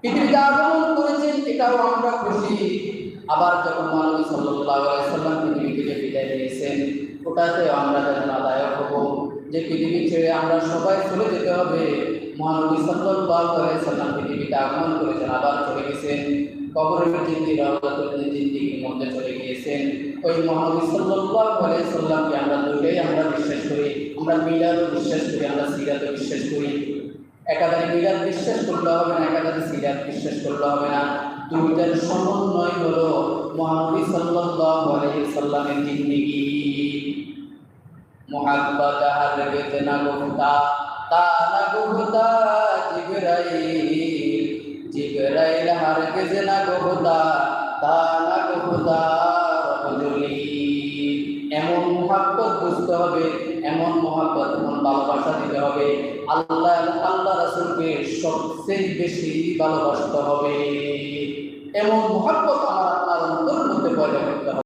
পৃথিবীতে আগমন করেছেন, এটাও আমরা খুশি। আবার যখন মহানবী সাল্লাল্লাহু আলাইহি সাল্লাম পৃথিবী থেকে বিদায় নিয়েছেন, ওটাতে আমরা বেদনাদায়ক হব যে পৃথিবী ছেড়ে আমরা সবাই চলে যেতে হবে। মহানবী সাল্লাল্লাহু আলাইহি সাল্লাম পৃথিবীতে আগমন করেছেন, আবার চলে গেছেন কবরের জিন্দি রাওয়াতুল জিন্দিগির মধ্যে চলে গিয়েছেন। ওই মহানবী সাল্লাল্লাহু আলাইহি সাল্লামকে আমরা দুটোই আমরা বিশ্বাস করি। আমরা মিলাদও বিশ্বাস করি, আমরা সিরাতও বিশ্বাস করি। একাধারে মিলাদ বিশ্বাস করলে হবে না, একাধারে সিরাত বিশ্বাস করলে হবে না। দুইটার সমন্বয় হলো মহানবী সাল্লাল্লাহু আলাইহি সাল্লামের জিন্দেগি। মুহাব্বত হারগিজ না গুফতা, তা না গুফতা জিবরাইল, জিবরাইল হারগিজ না গুফতা, তা না গুফতা রজুলি। এমন মুহাব্বত বুঝতে হবে, এমন মুহাব্বত, এমন ভালোবাসা দিতে হবে। আল্লাহ রাসূলকে সবচেয়ে বেশি ভালোবাসতে হবে।